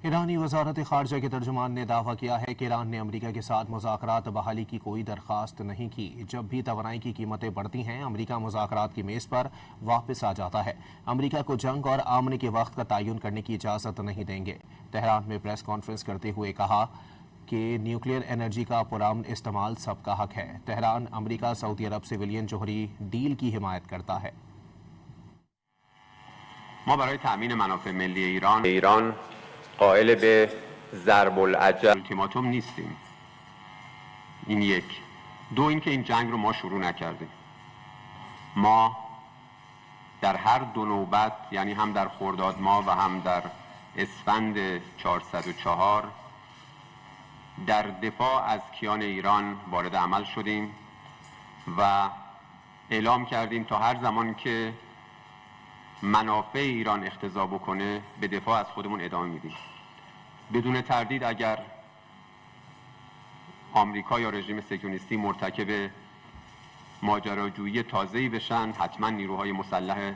ईरानी वजारत खारजा के तर्जुमान ने दावा किया है कि ईरान ने अमरीका के साथ मुज़ाकरात बहाली की कोई दरख्वास्त नहीं की। जब भी तवानाई की कीमतें बढ़ती हैं, अमरीका मुज़ाकरात की मेज़ पर वापस आ जाता है। अमरीका को जंग और आमने के वक्त का तयन करने की इजाज़त नहीं देंगे। तेहरान में प्रेस कॉन्फ्रेंस करते हुए कहा कि न्यूक्लियर एनर्जी का पुरअमन इस्तेमाल सबका हक है। तेहरान अमरीका सऊदी अरब से बिलियन जोहरी डील की हिमायत करता है। ما برای تأمین منافع ملی ایران قائل به ضرب العجل التیماتوم نیستیم. این یک. دو، اینکه این جنگ رو ما شروع نکردیم. ما در هر دو نوبت، یعنی هم در خرداد ماه و هم در اسفند 404 در دفاع از کیان ایران وارد عمل شدیم و اعلام کردیم تا هر زمان که منافع ایران اقتضا بکنه به دفاع از خودمون ادامه میدیم. بدون تردید اگر آمریکا یا رژیم صهیونیستی مرتکب ماجراجویی تازه‌ای بشن، حتما نیروهای مسلح